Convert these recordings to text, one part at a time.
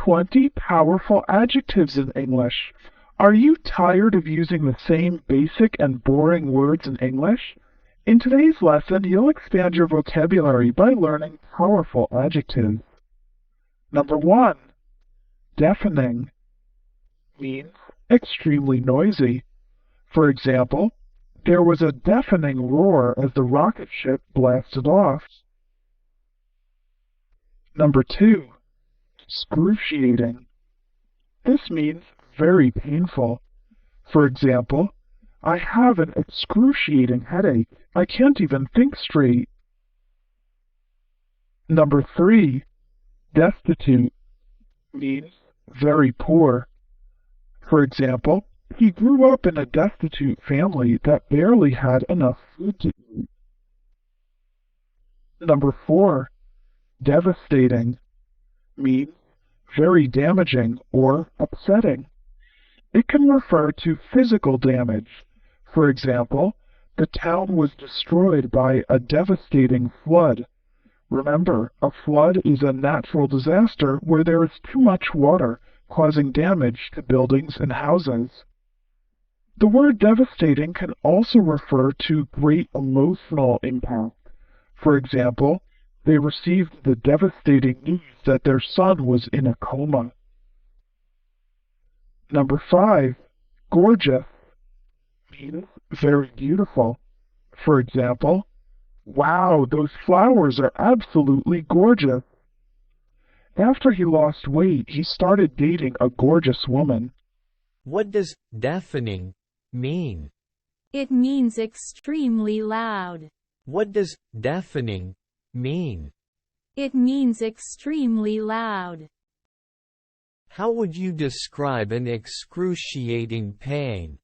20 powerful adjectives in English. Are you tired of using the same basic and boring words in English? In today's lesson, you'll expand your vocabulary by learning powerful adjectives. Number 1. Deafening means extremely noisy. For example, there was a deafening roar as the rocket ship blasted off. Number 2. Excruciating. This means very painful. For example, I have an excruciating headache. I can't even think straight. Number 3. Destitute means very poor. For example, he grew up in a destitute family that barely had enough food to eat. Number 4. Devastating means very damaging or upsetting. It can refer to physical damage. For example, the town was destroyed by a devastating flood. Remember, a flood is a natural disaster where there is too much water, causing damage to buildings and houses. The word devastating can also refer to great emotional impact. For example, they received the devastating news that their son was in a coma. Number 5. Gorgeous means very beautiful. For example, wow, those flowers are absolutely gorgeous. After he lost weight, he started dating a gorgeous woman. What does deafening mean? It means extremely loud. What does deafening mean? It means extremely loud. How would you describe an excruciating pain?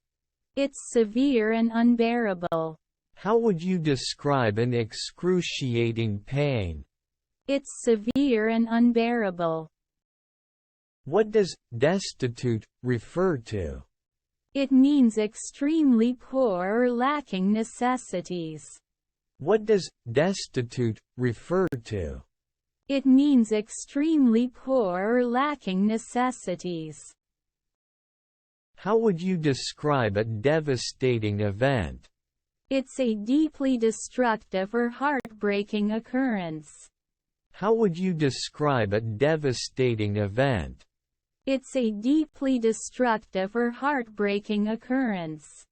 It's severe and unbearable. How would you describe an excruciating pain? It's severe and unbearable. What does destitute refer to? It means extremely poor or lacking necessities. What does destitute refer to? It means extremely poor or lacking necessities. How would you describe a devastating event? It's a deeply destructive or heartbreaking occurrence. How would you describe a devastating event? It's a deeply destructive or heartbreaking occurrence.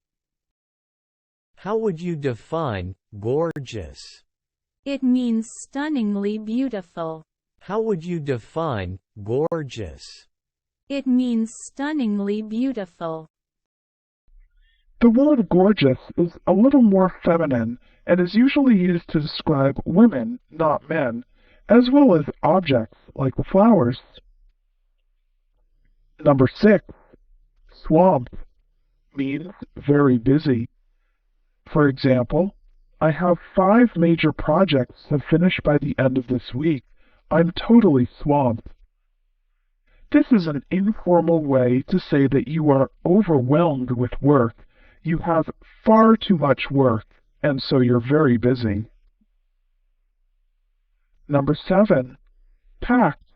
How would you define gorgeous? It means stunningly beautiful. How would you define gorgeous? It means stunningly beautiful. The word gorgeous is a little more feminine and is usually used to describe women, not men, as well as objects like the flowers. Number 6. Swamped means very busy. For example, I have 5 major projects to finish by the end of this week. I'm totally swamped. This is an informal way to say that you are overwhelmed with work. You have far too much work, and so you're very busy. Number 7. Packed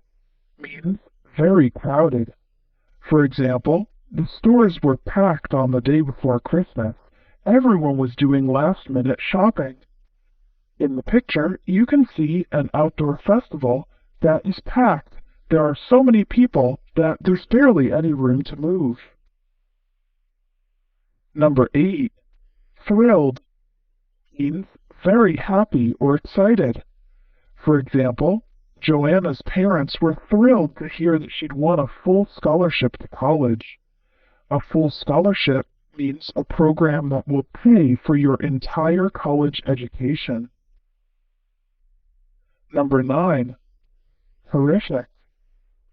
means very crowded. For example, the stores were packed on the day before Christmas. Everyone was doing last-minute shopping. In the picture, you can see an outdoor festival that is packed. There are so many people that there's barely any room to move. Number 8. Thrilled means very happy or excited. For example, Joanna's parents were thrilled to hear that she'd won a full scholarship to college. A full scholarship means a program that will pay for your entire college education. Number 9. Horrific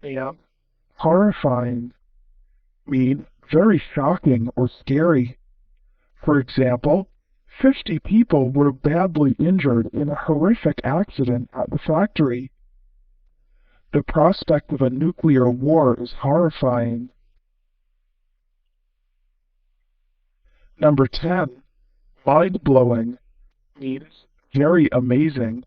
and horrifying mean very shocking or scary. For example, 50 people were badly injured in a horrific accident at the factory. The prospect of a nuclear war is horrifying. Number 10. Mind-blowing means very amazing.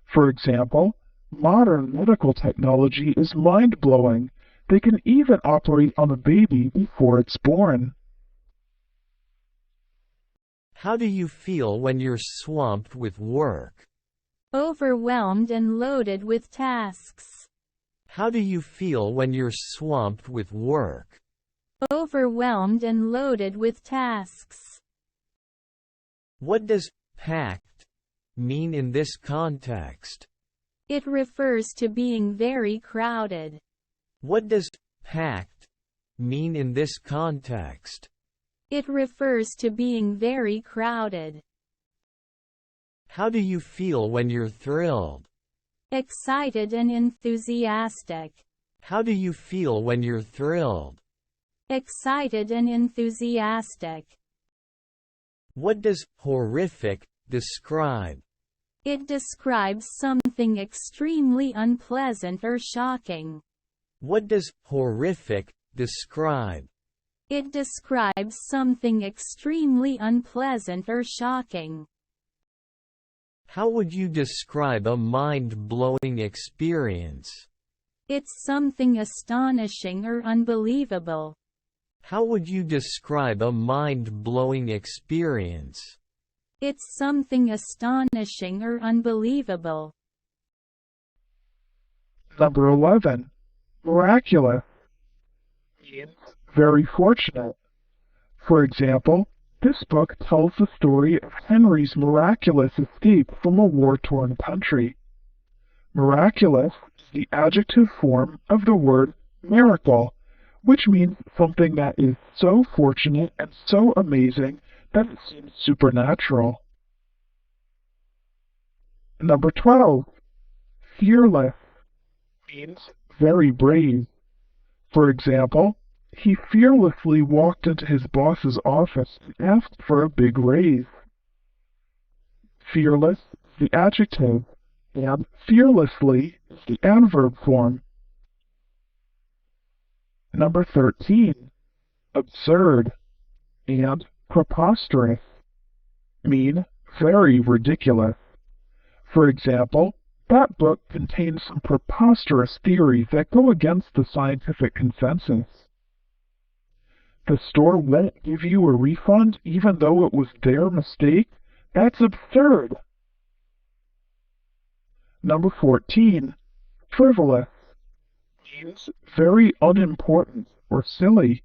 For example, modern medical technology is mind-blowing. They can even operate on a baby before it's born. How do you feel when you're swamped with work? Overwhelmed and loaded with tasks. How do you feel when you're swamped with work? Overwhelmed and loaded with tasks. What does packed mean in this context? It refers to being very crowded. What does packed mean in this context? It refers to being very crowded. How do you feel when you're thrilled? Excited and enthusiastic. How do you feel when you're thrilled? Excited and enthusiastic. What does horrific describe? It describes something extremely unpleasant or shocking. What does horrific describe? It describes something extremely unpleasant or shocking. How would you describe a mind-blowing experience? It's something astonishing or unbelievable. How would you describe a mind-blowing experience? It's something astonishing or unbelievable. Number 11. Miraculous means very fortunate. For example, this book tells the story of Henry's miraculous escape from a war-torn country. Miraculous is the adjective form of the word miracle, which means something that is so fortunate and so amazing that it seems supernatural. Number 12. Fearless means very brave. For example, he fearlessly walked into his boss's office and asked for a big raise. Fearless is the adjective, and fearlessly is the adverb form. Number 13. Absurd and preposterous mean very ridiculous. For example, that book contains some preposterous theories that go against the scientific consensus. The store won't give you a refund even though it was their mistake? That's absurd. Number 14. Frivolous means very unimportant or silly.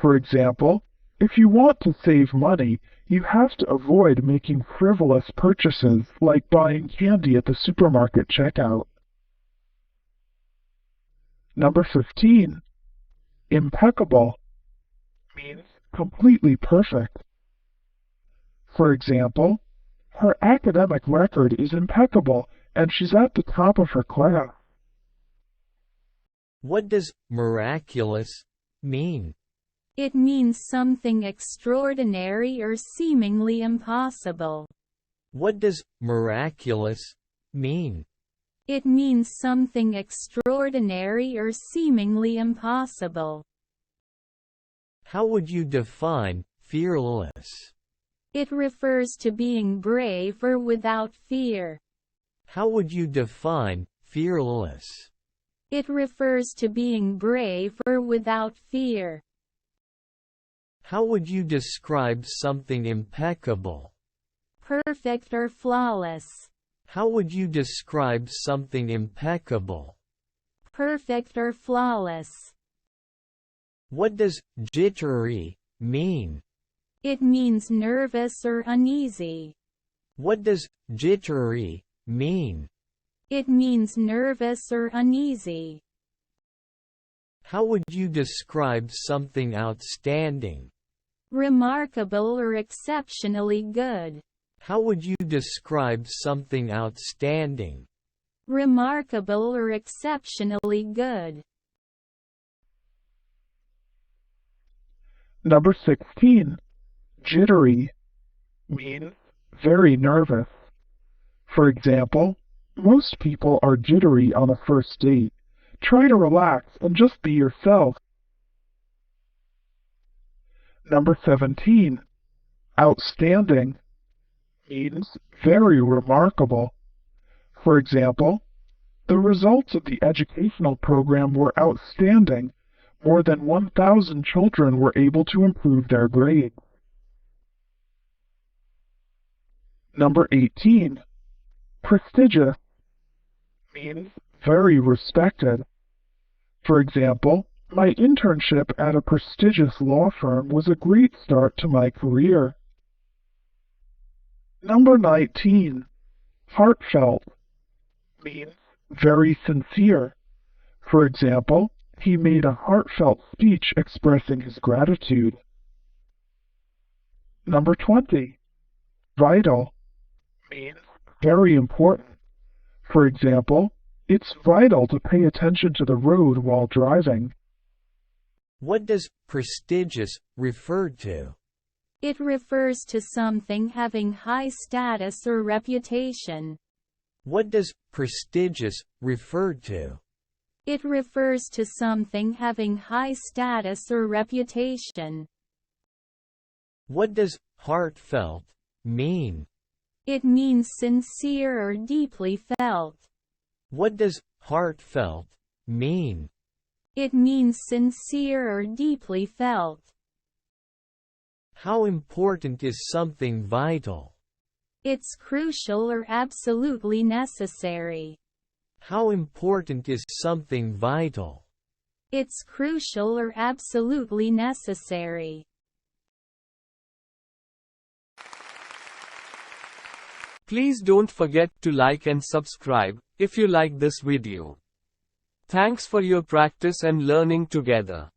For example, if you want to save money, you have to avoid making frivolous purchases like buying candy at the supermarket checkout. Number 15. Impeccable means completely perfect. For example, her academic record is impeccable and she's at the top of her class. What does miraculous mean? It means something extraordinary or seemingly impossible. What does miraculous mean? It means something extraordinary or seemingly impossible. How would you define fearless? It refers to being brave or without fear. How would you define fearless? It refers to being brave or without fear. How would you describe something impeccable? Perfect or flawless. How would you describe something impeccable? Perfect or flawless. What does jittery mean? It means nervous or uneasy. What does jittery mean? It means nervous or uneasy. How would you describe something outstanding? Remarkable or exceptionally good. How would you describe something outstanding? Remarkable or exceptionally good. Number 16. Jittery means very nervous. For example, most people are jittery on a first date. Try to relax and just be yourself. Number 17. Outstanding means very remarkable. For example, The results of the educational program were outstanding. More than 1,000 children were able to improve their grades. Number 18. Prestigious means very respected. For example, my internship at a prestigious law firm was a great start to my career. Number 19. Heartfelt means very sincere. For example, he made a heartfelt speech expressing his gratitude. Number 20. Vital means very important. For example, it's vital to pay attention to the road while driving. What does prestigious refer to? It refers to something having high status or reputation. What does prestigious refer to? It refers to something having high status or reputation. What does heartfelt mean? It means sincere or deeply felt. What does heartfelt mean? It means sincere or deeply felt. How important is something vital? It's crucial or absolutely necessary. How important is something vital? It's crucial or absolutely necessary. Please don't forget to like and subscribe if you like this video. Thanks for your practice and learning together.